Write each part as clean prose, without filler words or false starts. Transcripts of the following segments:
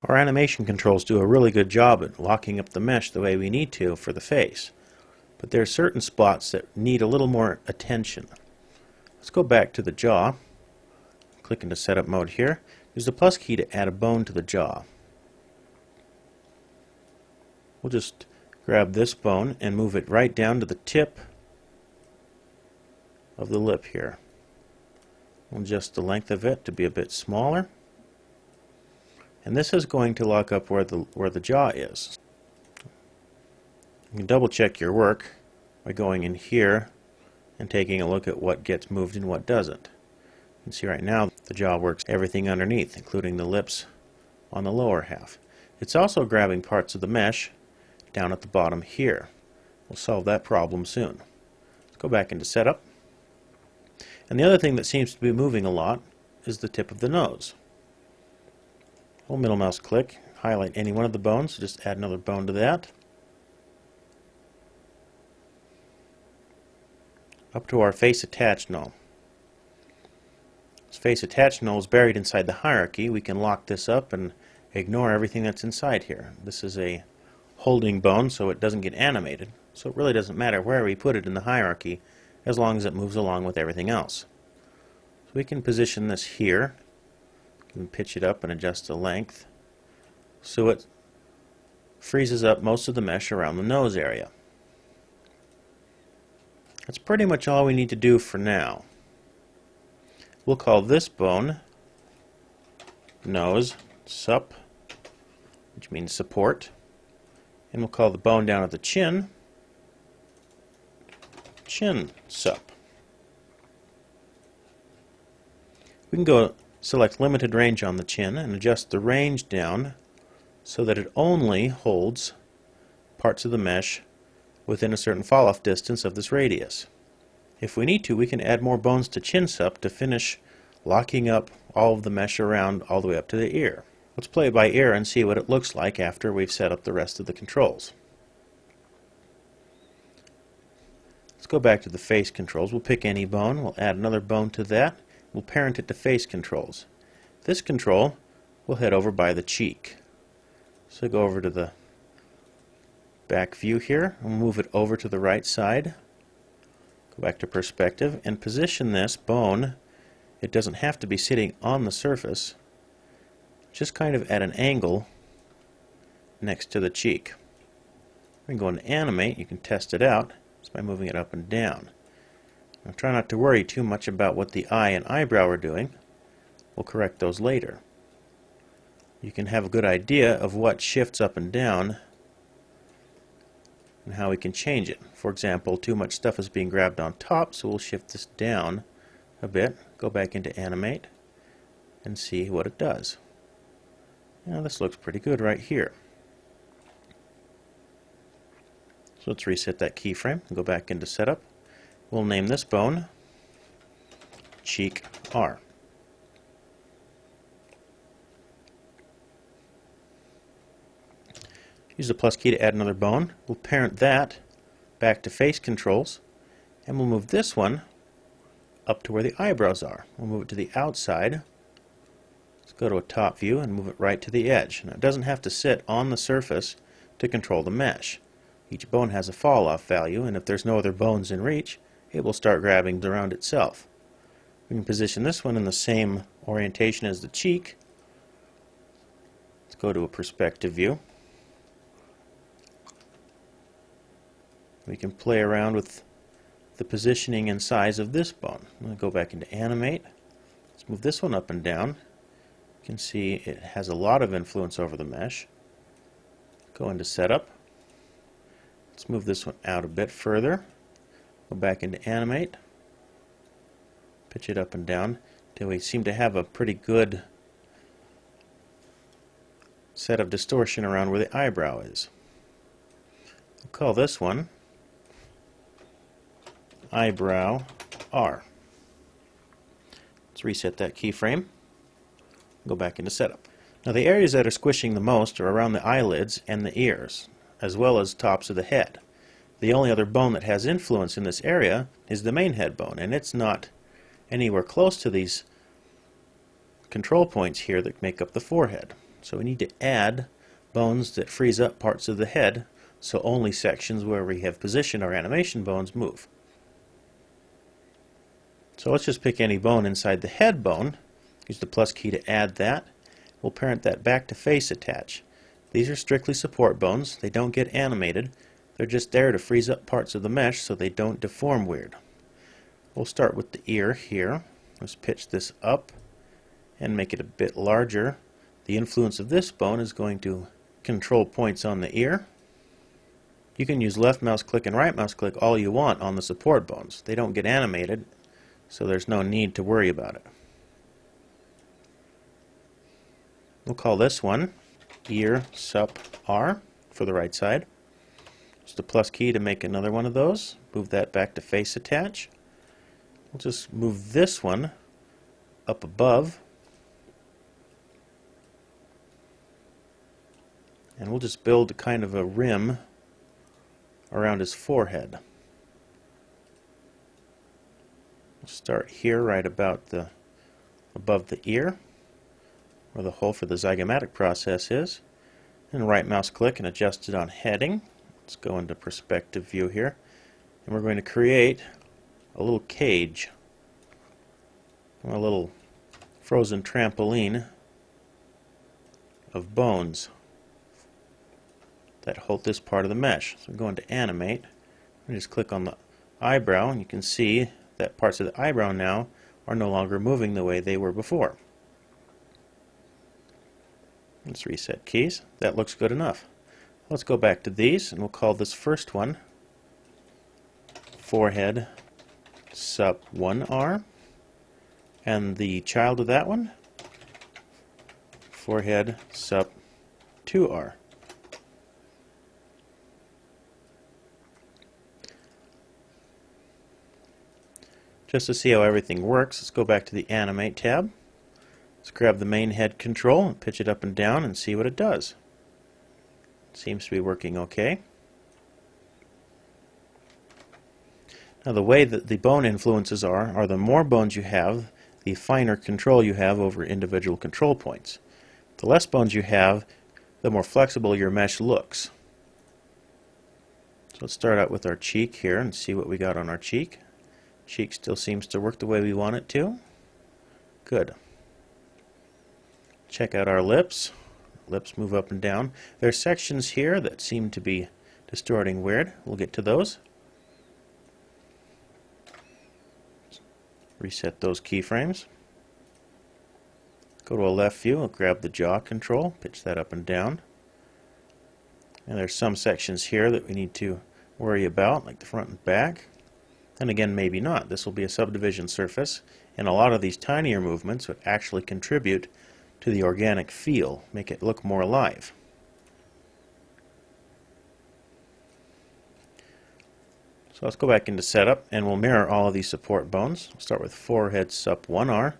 Our animation controls do a really good job at locking up the mesh the way we need to for the face. But there are certain spots that need a little more attention. Let's go back to the jaw. Click into setup mode here. Use the plus key to add a bone to the jaw. We'll just grab this bone and move it right down to the tip of the lip here. We'll adjust the length of it to be a bit smaller. And this is going to lock up where the jaw is. You can double check your work by going in here and taking a look at what gets moved and what doesn't. You can see right now the jaw works everything underneath, including the lips on the lower half. It's also grabbing parts of the mesh down at the bottom here. We'll solve that problem soon. Let's go back into setup. And the other thing that seems to be moving a lot is the tip of the nose. Hold middle mouse click, highlight any one of the bones, just add another bone to that. Up to our face attach null. This face attach null is buried inside the hierarchy. We can lock this up and ignore everything that's inside here. This is a holding bone, so it doesn't get animated. So it really doesn't matter where we put it in the hierarchy as long as it moves along with everything else. So we can position this here. We can pitch it up and adjust the length so it freezes up most of the mesh around the nose area. That's pretty much all we need to do for now. We'll call this bone nose sup, which means support, and we'll call the bone down at the chin chin sup. We can go select limited range on the chin and adjust the range down so that it only holds parts of the mesh within a certain fall-off distance of this radius. If we need to, we can add more bones to chin sup to finish locking up all of the mesh around all the way up to the ear. Let's play it by ear and see what it looks like after we've set up the rest of the controls. Let's go back to the face controls. We'll pick any bone, we'll add another bone to that. We'll parent it to face controls. This control will head over by the cheek. So go over to the back view here and move it over to the right side. Go back to perspective and position this bone. It doesn't have to be sitting on the surface, just kind of at an angle next to the cheek. We can go and animate. You can test it out just by moving it up and down. Now try not to worry too much about what the eye and eyebrow are doing. We'll correct those later. You can have a good idea of what shifts up and down and how we can change it. For example, too much stuff is being grabbed on top, so we'll shift this down a bit, go back into animate, and see what it does. Now this looks pretty good right here. So let's reset that keyframe and go back into setup. We'll name this bone cheek R. Use the plus key to add another bone. We'll parent that back to face controls, and we'll move this one up to where the eyebrows are. We'll move it to the outside. Let's go to a top view and move it right to the edge. Now it doesn't have to sit on the surface to control the mesh. Each bone has a fall-off value, and if there's no other bones in reach, it will start grabbing around itself. We can position this one in the same orientation as the cheek. Let's go to a perspective view. We can play around with the positioning and size of this bone. I'm going to go back into animate. Let's move this one up and down. You can see it has a lot of influence over the mesh. Go into setup. Let's move this one out a bit further. Go back into animate. Pitch it up and down till we seem to have a pretty good set of distortion around where the eyebrow is. We'll call this one Eyebrow R. Let's reset that keyframe. Go back into setup. Now the areas that are squishing the most are around the eyelids and the ears, as well as tops of the head. The only other bone that has influence in this area is the main head bone, and it's not anywhere close to these control points here that make up the forehead. So we need to add bones that freeze up parts of the head, so only sections where we have positioned our animation bones move. So let's just pick any bone inside the head bone, use the plus key to add that. We'll parent that back to face attach. These are strictly support bones. They don't get animated. They're just there to freeze up parts of the mesh so they don't deform weird. We'll start with the ear here. Let's pitch this up and make it a bit larger. The influence of this bone is going to control points on the ear. You can use left mouse click and right mouse click all you want on the support bones. They don't get animated, so there's no need to worry about it. We'll call this one ear sup R for the right side. Just the plus key to make another one of those. Move that back to face attach. We'll just move this one up above, and we'll just build kind of a rim around his forehead. We'll start here right about above the ear, where the hole for the zygomatic process is, and right mouse click and adjust it on heading. Let's go into perspective view here, and we're going to create a little cage, a little frozen trampoline of bones that hold this part of the mesh. So I'm going to animate, and just click on the eyebrow, and you can see that parts of the eyebrow now are no longer moving the way they were before. Let's reset keys. That looks good enough. Let's go back to these, and we'll call this first one forehead sup 1R, and the child of that one forehead sup 2R. Just to see how everything works, let's go back to the Animate tab. Let's grab the main head control and pitch it up and down and see what it does. Seems to be working okay. Now the way that the bone influences are the more bones you have, the finer control you have over individual control points. The less bones you have, the more flexible your mesh looks. So let's start out with our cheek here and see what we got on our cheek. Cheek still seems to work the way we want it to. Good. Check out our lips. Lips move up and down. There are sections here that seem to be distorting weird. We'll get to those. Reset those keyframes. Go to a left view and grab the jaw control. Pitch that up and down. And there's some sections here that we need to worry about, like the front and back. And again, maybe not. This will be a subdivision surface, and a lot of these tinier movements would actually contribute to the organic feel, make it look more alive. So let's go back into setup, and we'll mirror all of these support bones. We'll start with forehead sup 1R.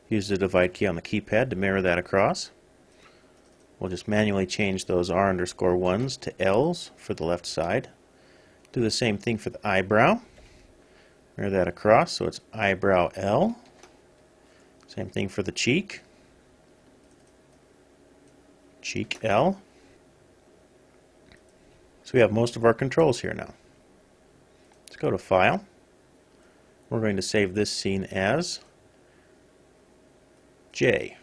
Use the divide key on the keypad to mirror that across. We'll just manually change those R_1s to L's for the left side. Do the same thing for the eyebrow. Mirror that across, so it's eyebrow L. Same thing for the cheek. Cheek L. So we have most of our controls here now. Let's go to File. We're going to save this scene as J.